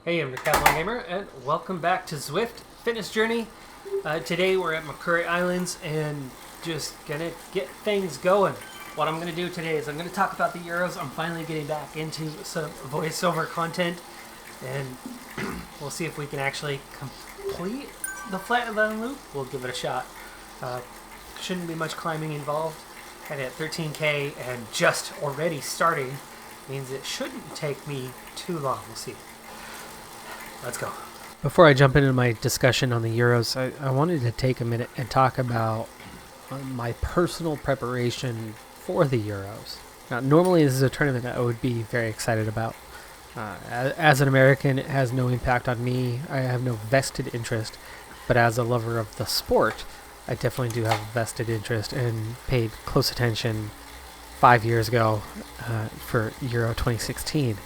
Hey, I'm Decathlon Gamer, and welcome back to Zwift Fitness Journey. Today we're at McCurry Islands and just gonna get things going. What I'm gonna do today is I'm gonna talk about the Euros. I'm finally getting back into some voiceover content, and we'll see if we can actually complete the Flatland Loop. We'll give it a shot. Shouldn't be much climbing involved. Kind of at 13K and just already starting means it shouldn't take me too long. We'll see. Let's go. Before I jump into my discussion on the Euros, I wanted to take a minute and talk about my personal preparation for the Euros. Now, normally this is a tournament that I would be very excited about. As an American, it has no impact on me. I have no vested interest. But as a lover of the sport, I definitely do have a vested interest and paid close attention 5 years ago for Euro 2016.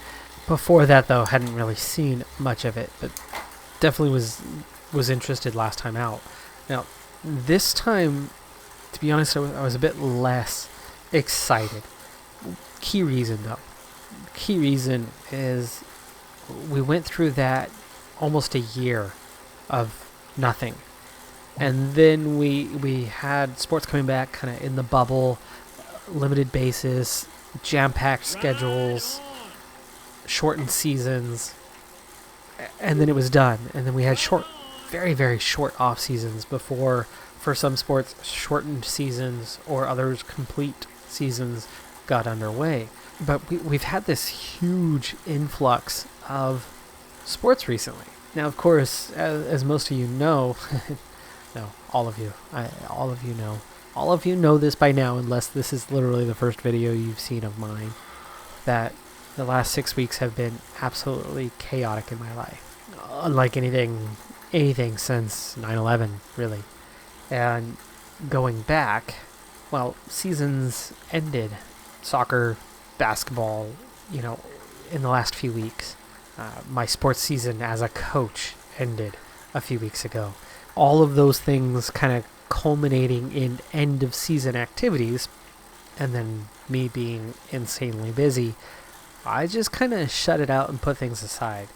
Before that, though, hadn't really seen much of it, but definitely was interested last time out. Now, this time, to be honest, I was a bit less excited. Key reason, though. Key reason is we went through that almost a year of nothing. And then we had sports coming back kind of in the bubble, limited basis, jam-packed schedules, shortened seasons, and then it was done. And then we had very, very short off seasons before, for some sports, shortened seasons or others complete seasons got underway. But we've had this huge influx of sports recently. Now, of course, as most of you know, no, all of you know this by now, unless this is literally the first video you've seen of mine, that the last 6 weeks have been absolutely chaotic in my life. Unlike anything since 9/11, really. And going back, well, seasons ended. Soccer, basketball, in the last few weeks. My sports season as a coach ended a few weeks ago. All of those things kind of culminating in end of season activities, and then me being insanely busy, I just kind of shut it out and put things aside.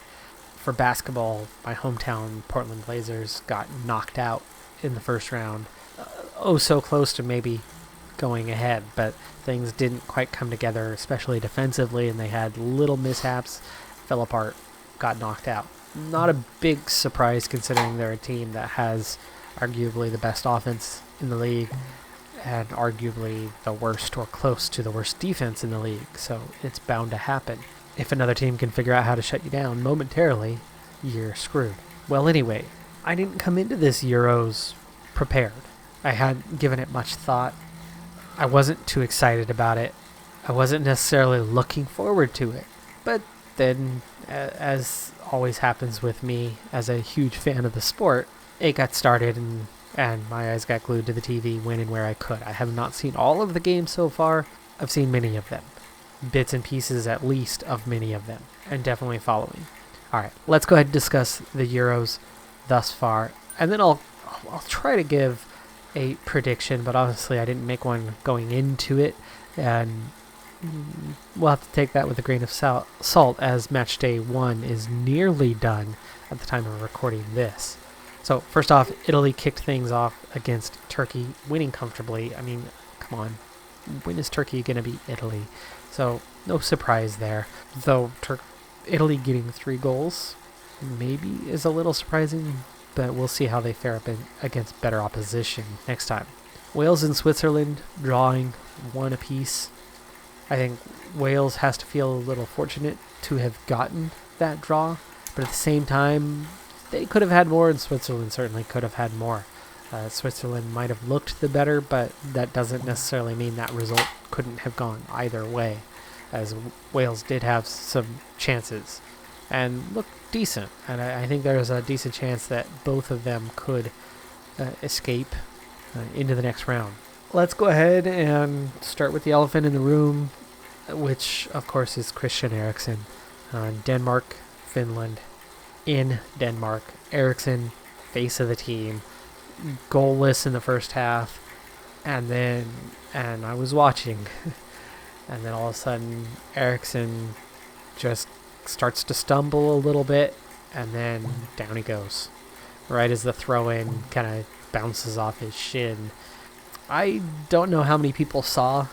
For basketball, my hometown Portland Blazers got knocked out in the first round. So close to maybe going ahead, but things didn't quite come together, especially defensively, and they had little mishaps, fell apart, got knocked out. Not a big surprise considering they're a team that has arguably the best offense in the league and arguably the worst or close to the worst defense in the league, so it's bound to happen. If another team can figure out how to shut you down momentarily, you're screwed. Well, anyway, I didn't come into this Euros prepared. I hadn't given it much thought. I wasn't too excited about it. I wasn't necessarily looking forward to it. But then, as always happens with me as a huge fan of the sport, it got started and my eyes got glued to the TV when and where I could. I have not seen all of the games so far. I've seen many of them. Bits and pieces at least of many of them. And definitely following. Alright, let's go ahead and discuss the Euros thus far. And then I'll try to give a prediction, but honestly I didn't make one going into it. And we'll have to take that with a grain of salt as Matchday 1 is nearly done at the time of recording this. So, first off, Italy kicked things off against Turkey, winning comfortably. I mean, come on. When is Turkey going to beat Italy? So, no surprise there. Though, Italy getting 3 goals maybe is a little surprising, but we'll see how they fare up against better opposition next time. Wales and Switzerland drawing 1 apiece. I think Wales has to feel a little fortunate to have gotten that draw, but at the same time, they could have had more, and Switzerland certainly could have had more. Switzerland might have looked the better, but that doesn't necessarily mean that result couldn't have gone either way, as Wales did have some chances and looked decent. And I think there's a decent chance that both of them could escape into the next round. Let's go ahead and start with the elephant in the room, which, of course, is Christian Eriksen. Denmark, Finland. In Denmark, Eriksen, face of the team, goalless in the first half, and I was watching, and then all of a sudden Eriksen just starts to stumble a little bit, and then down he goes. Right as the throw-in kind of bounces off his shin. I don't know how many people saw,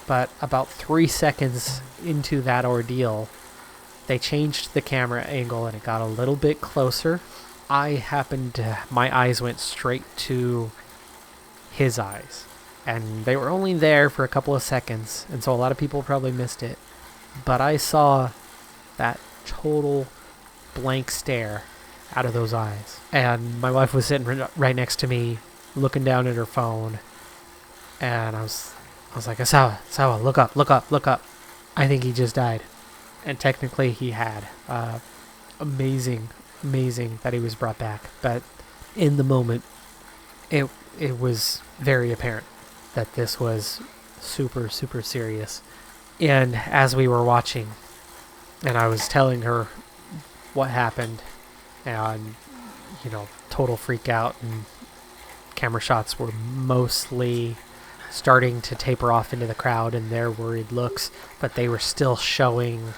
but about 3 seconds into that ordeal, they changed the camera angle and it got a little bit closer. My eyes went straight to his eyes. And they were only there for a couple of seconds, and so a lot of people probably missed it. But I saw that total blank stare out of those eyes. And my wife was sitting right next to me, looking down at her phone. And I was like, Asawa, look up. I think he just died. And technically he had. Amazing that he was brought back. But in the moment, it was very apparent that this was super, super serious. And as we were watching, and I was telling her what happened, and, total freak out, and camera shots were mostly starting to taper off into the crowd and their worried looks, but they were still showing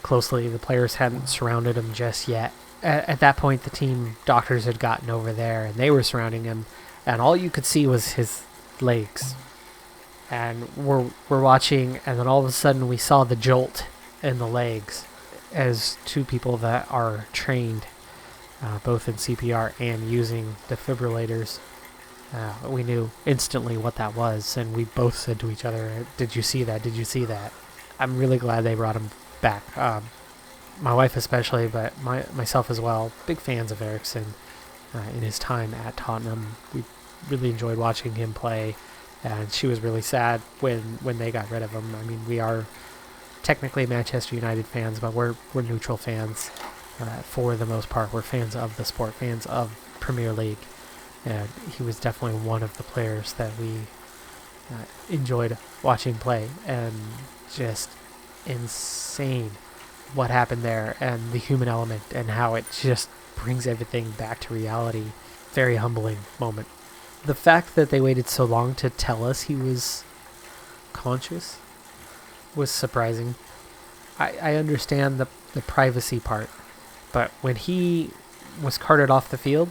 closely. The players hadn't surrounded him just yet. At that point, the team doctors had gotten over there, and they were surrounding him, and all you could see was his legs. And we're watching, and then all of a sudden we saw the jolt in the legs. As two people that are trained both in CPR and using defibrillators, we knew instantly what that was, and we both said to each other, did you see that? I'm really glad they brought him back. My wife especially, but myself as well, big fans of Eriksen in his time at Tottenham. We really enjoyed watching him play, and she was really sad when they got rid of him. I mean, we are technically Manchester United fans, but we're neutral fans for the most part. We're fans of the sport, fans of Premier League, and he was definitely one of the players that we enjoyed watching play. And just insane what happened there, and the human element, and how it just brings everything back to reality. Very humbling moment. The fact that they waited so long to tell us he was conscious was surprising. I understand the privacy part, but when he was carted off the field,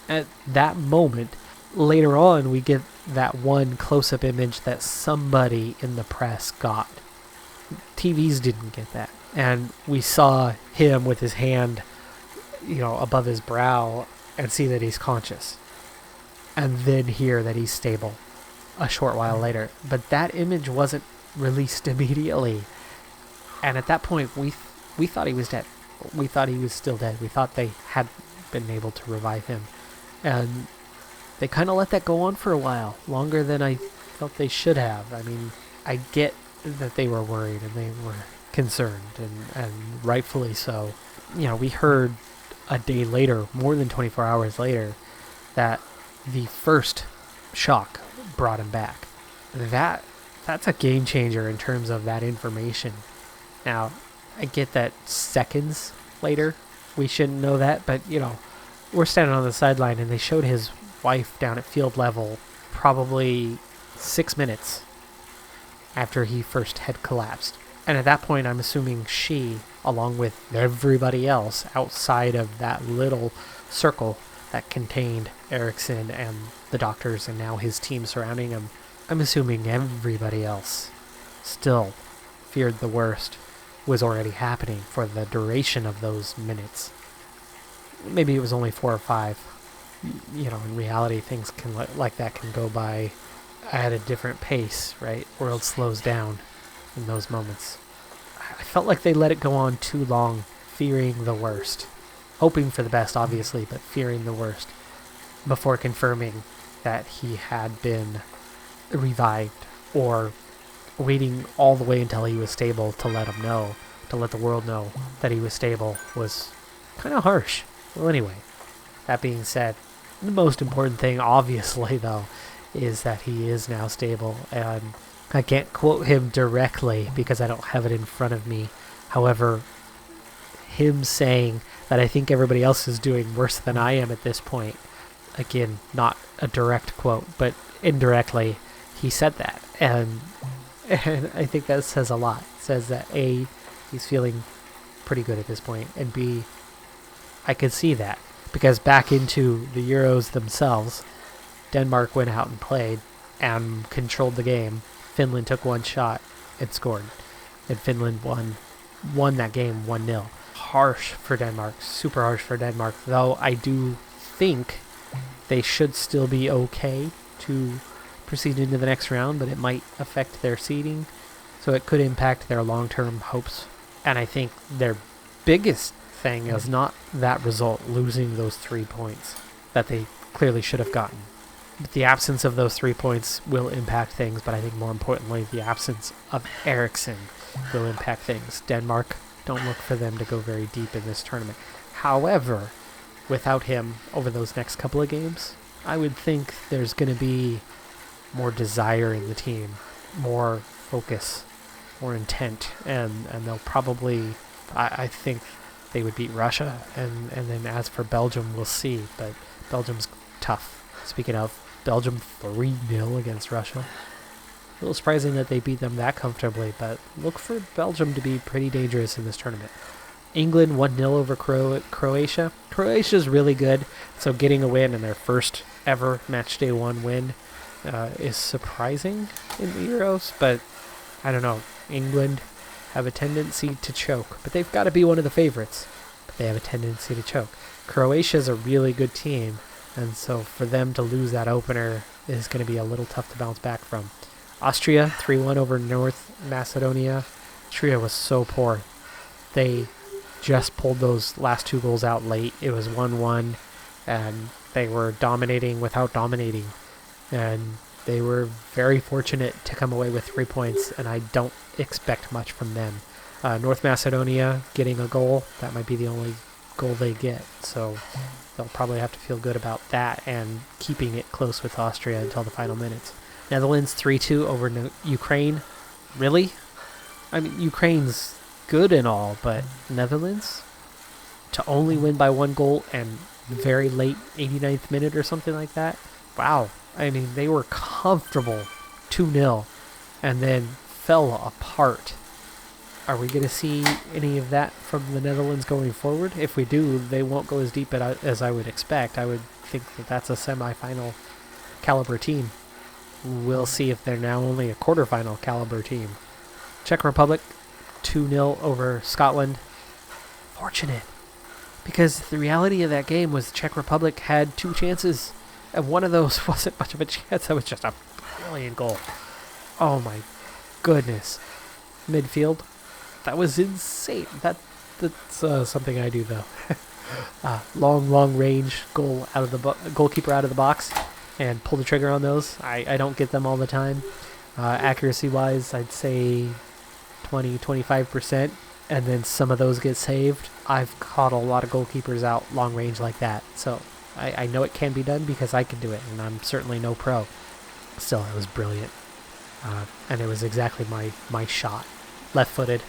at that moment, later on we get that one close-up image that somebody in the press got. TVs didn't get that. And we saw him with his hand, above his brow, and see that he's conscious. And then hear that he's stable a short while later. But that image wasn't released immediately. And at that point, we thought he was dead. We thought he was still dead. We thought they had been able to revive him. And they kind of let that go on for a while, longer than I felt they should have. I mean, I get that they were worried and they were concerned, and rightfully so. We heard a day later, more than 24 hours later, that the first shock brought him back. That's a game changer in terms of that information. Now, I get that seconds later we shouldn't know that, but we're standing on the sideline and they showed his wife down at field level probably 6 minutes after he first had collapsed. And at that point, I'm assuming she, along with everybody else outside of that little circle that contained Eriksen and the doctors and now his team surrounding him, I'm assuming everybody else still feared the worst was already happening for the duration of those minutes. Maybe it was only 4 or 5. In reality, things like that can go by at a different pace, right? World slows down in those moments. I felt like they let it go on too long, fearing the worst. Hoping for the best, obviously, but fearing the worst before confirming that he had been revived, or waiting all the way until he was stable to let the world know that he was stable was kind of harsh. Well, anyway, that being said, the most important thing, obviously, though, is that he is now stable, and I can't quote him directly because I don't have it in front of me. However, him saying that I think everybody else is doing worse than I am at this point, again, not a direct quote, but indirectly, he said that, and I think that says a lot. It says that A, he's feeling pretty good at this point, and B, I could see that. Because back into the Euros themselves, Denmark went out and played and controlled the game. Finland took one shot and scored. And Finland won that game 1-0. Harsh for Denmark. Super harsh for Denmark. Though I do think they should still be okay to proceed into the next round, but it might affect their seeding. So it could impact their long-term hopes. And I think their biggest thing is not that result, losing those 3 points that they clearly should have gotten. But the absence of those 3 points will impact things, but I think more importantly, the absence of Eriksson will impact things. Denmark, don't look for them to go very deep in this tournament. However, without him over those next couple of games, I would think there's going to be more desire in the team, more focus, more intent, and they'll probably, I think they would beat Russia, and then as for Belgium, we'll see, but Belgium's tough. Speaking of, Belgium 3-0 against Russia. A little surprising that they beat them that comfortably, but look for Belgium to be pretty dangerous in this tournament. England 1-0 over Croatia. Croatia's really good, so getting a win in their first ever Matchday 1 win is surprising in the Euros, but I don't know. England have a tendency to choke, but they've got to be one of the favorites, but they have a tendency to choke. Croatia's a really good team, and so for them to lose that opener is going to be a little tough to bounce back from. Austria 3-1 over North Macedonia. Austria was so poor. They just pulled those last 2 goals out late. It was 1-1, and they were dominating without dominating. And they were very fortunate to come away with 3 points, and I don't expect much from them. North Macedonia getting a goal, that might be the only goal they get, so they'll probably have to feel good about that and keeping it close with Austria until the final minutes. Netherlands 3-2 over Ukraine. Really? I mean, Ukraine's good and all, but Netherlands? To only win by 1 goal and very late 89th minute or something like that? Wow. I mean, they were comfortable 2-0 and then fell apart. Are we going to see any of that from the Netherlands going forward? If we do, they won't go as deep as I would expect. I would think that that's a semifinal caliber team. We'll see if they're now only a quarterfinal caliber team. Czech Republic 2-0 over Scotland. Fortunate. Because the reality of that game was Czech Republic had 2 chances, and one of those wasn't much of a chance. That was just a brilliant goal. Oh my goodness. Midfield. That was insane. That's something I do, though. Long range goal out of the goalkeeper out of the box and pull the trigger on those. I don't get them all the time. Accuracy-wise, I'd say 20-25%, and then some of those get saved. I've caught a lot of goalkeepers out long range like that, so I know it can be done because I can do it, and I'm certainly no pro. Still, it was brilliant, and it was exactly my shot. Left-footed,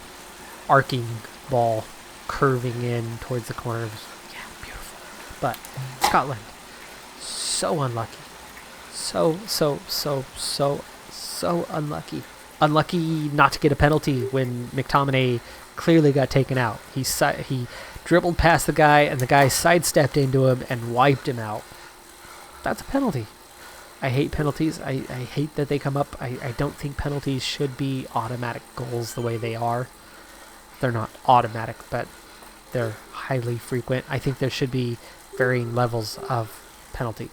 arcing ball, curving in towards the corner. Yeah, beautiful. But Scotland, so unlucky. So unlucky. Unlucky not to get a penalty when McTominay clearly got taken out. He dribbled past the guy, and the guy sidestepped into him and wiped him out. That's a penalty. I hate penalties. I hate that they come up. I don't think penalties should be automatic goals the way they are. They're not automatic, but they're highly frequent. I think there should be varying levels of penalty.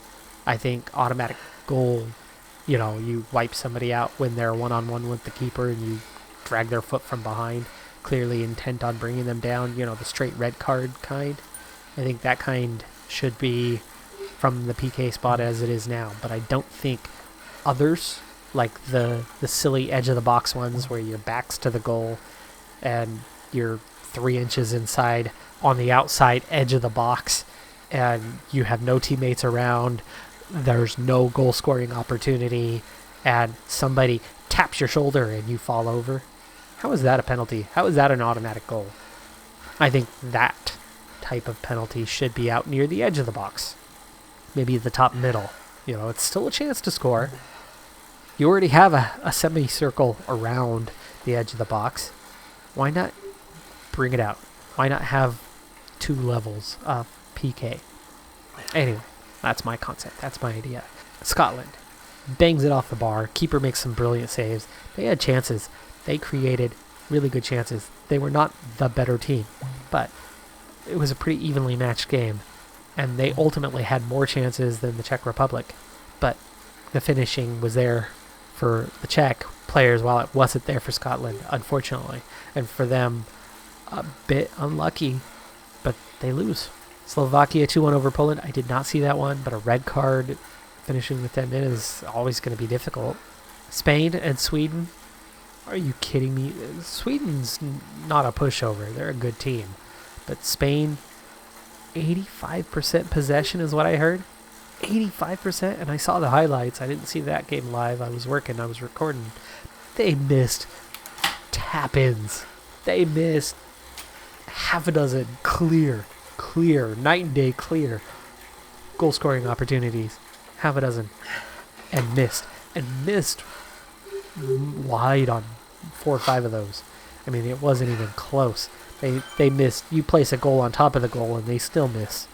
I think automatic goal, you wipe somebody out when they're one-on-one with the keeper and you drag their foot from behind, clearly intent on bringing them down, the straight red card kind. I think that kind should be from the PK spot as it is now, but I don't think others, like the silly edge of the box ones where your back's to the goal and you're 3 inches inside on the outside edge of the box and you have no teammates around, there's no goal scoring opportunity, and somebody taps your shoulder and you fall over. How is that a penalty? How is that an automatic goal? I think that type of penalty should be out near the edge of the box. Maybe the top middle. It's still a chance to score. You already have a semicircle around the edge of the box. Why not bring it out? Why not have 2 levels of PK. Anyway, that's my concept. That's my idea. Scotland bangs it off the bar. Keeper makes some brilliant saves. They had chances. They created really good chances. They were not the better team, but it was a pretty evenly matched game, and they ultimately had more chances than the Czech Republic, but the finishing was there for the Czech players while it wasn't there for Scotland, unfortunately. And for them, a bit unlucky, but they lose. Slovakia 2-1 over Poland. I did not see that one, but a red card finishing with 10 minutes is always going to be difficult. Spain and Sweden. Are you kidding me? Sweden's not a pushover. They're a good team. But Spain, 85% possession is what I heard. 85%, and I saw the highlights. I didn't see that game live. I was working. I was recording. They missed tap-ins. They missed half a dozen clear, night and day clear goal-scoring opportunities. Half a dozen. And missed wide on 4 or 5 of those. I mean, it wasn't even close. They missed. You place a goal on top of the goal and they still miss.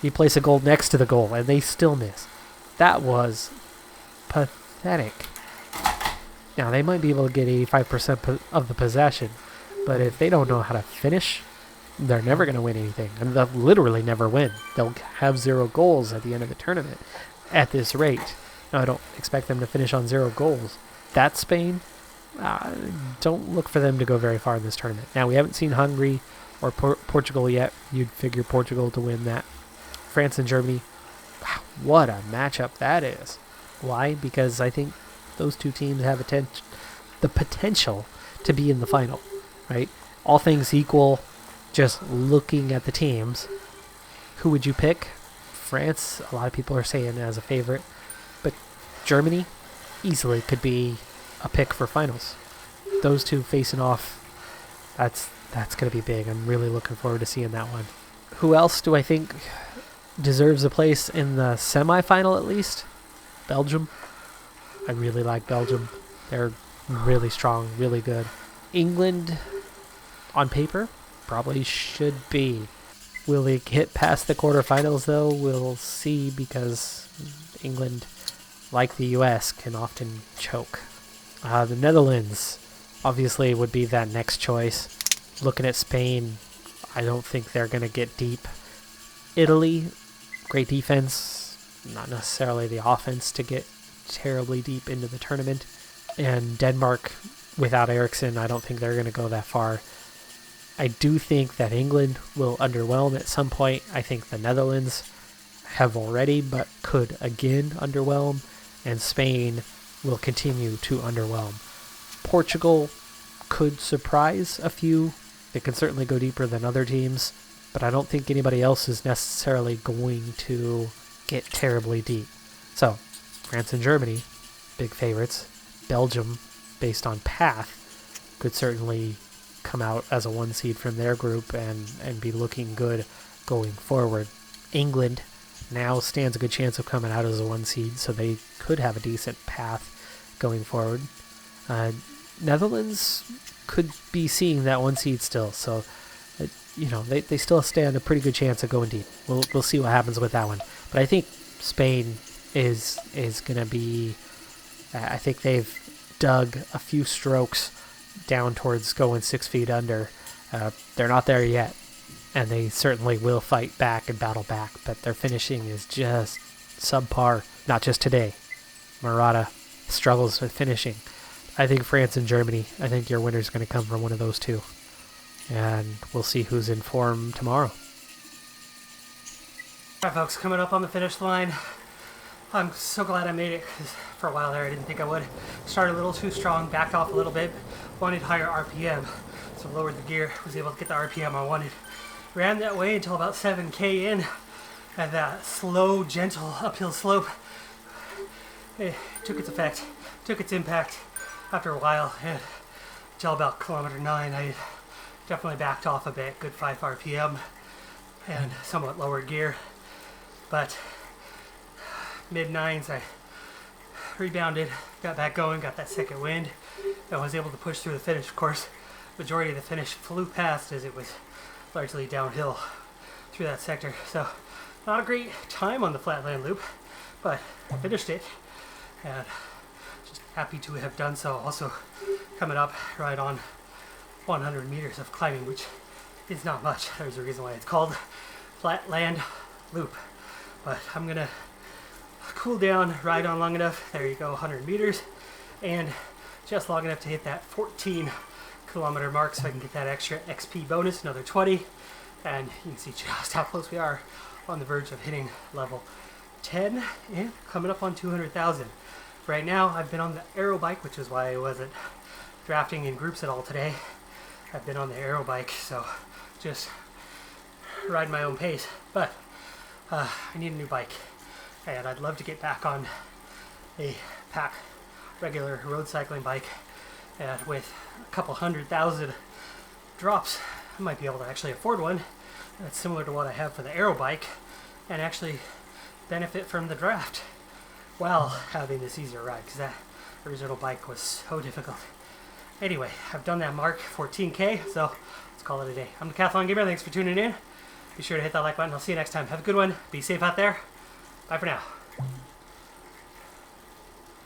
You place a goal next to the goal and they still miss. That was pathetic. Now, they might be able to get 85% of the possession, but if they don't know how to finish, they're never going to win anything. And they'll literally never win. They'll have 0 goals at the end of the tournament at this rate. Now, I don't expect them to finish on 0 goals. That's Spain. Don't look for them to go very far in this tournament. Now, we haven't seen Hungary or Portugal yet. You'd figure Portugal to win that. France and Germany. Wow, what a matchup that is. Why? Because I think those two teams have the potential to be in the final, right? All things equal, just looking at the teams, who would you pick? France, a lot of people are saying as a favorite, but Germany easily could be a pick for finals. Those two facing off, that's going to be big. I'm really looking forward to seeing that one. Who else do I think deserves a place in the semifinal at least? Belgium. I really like Belgium. They're really strong, really good. England, on paper, probably should be. Will they get past the quarterfinals, though? We'll see, because England, like the U.S., can often choke. The Netherlands, obviously, would be that next choice. Looking at Spain, I don't think they're going to get deep. Italy, great defense, not necessarily the offense to get terribly deep into the tournament. And Denmark, without Eriksson, I don't think they're going to go that far. I do think that England will underwhelm at some point. I think the Netherlands have already, but could again underwhelm. And Spain will continue to underwhelm. Portugal could surprise a few. They can certainly go deeper than other teams, but I don't think anybody else is necessarily going to get terribly deep. So, France and Germany, big favorites. Belgium, based on path, could certainly come out as a 1 seed from their group and be looking good going forward. England now stands a good chance of coming out as a 1 seed, so they could have a decent path going forward. Netherlands could be seeing that 1 seed still, so they still stand a pretty good chance of going deep. We'll see what happens with that one. But I think Spain is going to be. I think they've dug a few strokes down towards going 6 feet under. They're not there yet, and they certainly will fight back and battle back, but their finishing is just subpar. Not just today. Murata struggles with finishing. I think France and Germany, I think your winner's going to come from one of those two. And we'll see who's in form tomorrow. All right, folks, coming up on the finish line. I'm so glad I made it, because for a while there I didn't think I would. Started a little too strong, backed off a little bit, wanted higher RPM, so lowered the gear, was able to get the RPM I wanted. Ran that way until about 7K in, at that slow, gentle uphill slope. It took its effect, took its impact after a while, and until about kilometer 9 I definitely backed off a bit, good 5 RPM, and somewhat lower gear, but mid-9s I rebounded, got back going, got that second wind, and was able to push through the finish. Of course, majority of the finish flew past as it was largely downhill. through that sector. So not a great time on the flatland loop, but I finished it and just happy to have done so. Also coming up right on 100 meters of climbing, which is not much. There's a reason why it's called flatland loop. But I'm gonna cool down, ride on long enough. There you go, 100 meters, and just long enough to hit that 14 kilometer mark so I can get that extra XP bonus, another 20. And you can see just how close we are on the verge of hitting level 10 and coming up on 200,000. Right now, I've been on the aero bike, which is why I wasn't drafting in groups at all today. I've been on the aero bike, so just ride my own pace. But I need a new bike, and I'd love to get back on a pack regular road cycling bike, and with a couple 100,000 drops, I might be able to actually afford one that's similar to what I have for the aero bike, and actually benefit from the draft while having this easier ride, because that original bike was so difficult. Anyway, I've done that mark, 14K, so let's call it a day. I'm Decathlon Gamer, thanks for tuning in. Be sure to hit that like button. I'll see you next time. Have a good one. Be safe out there. Bye for now.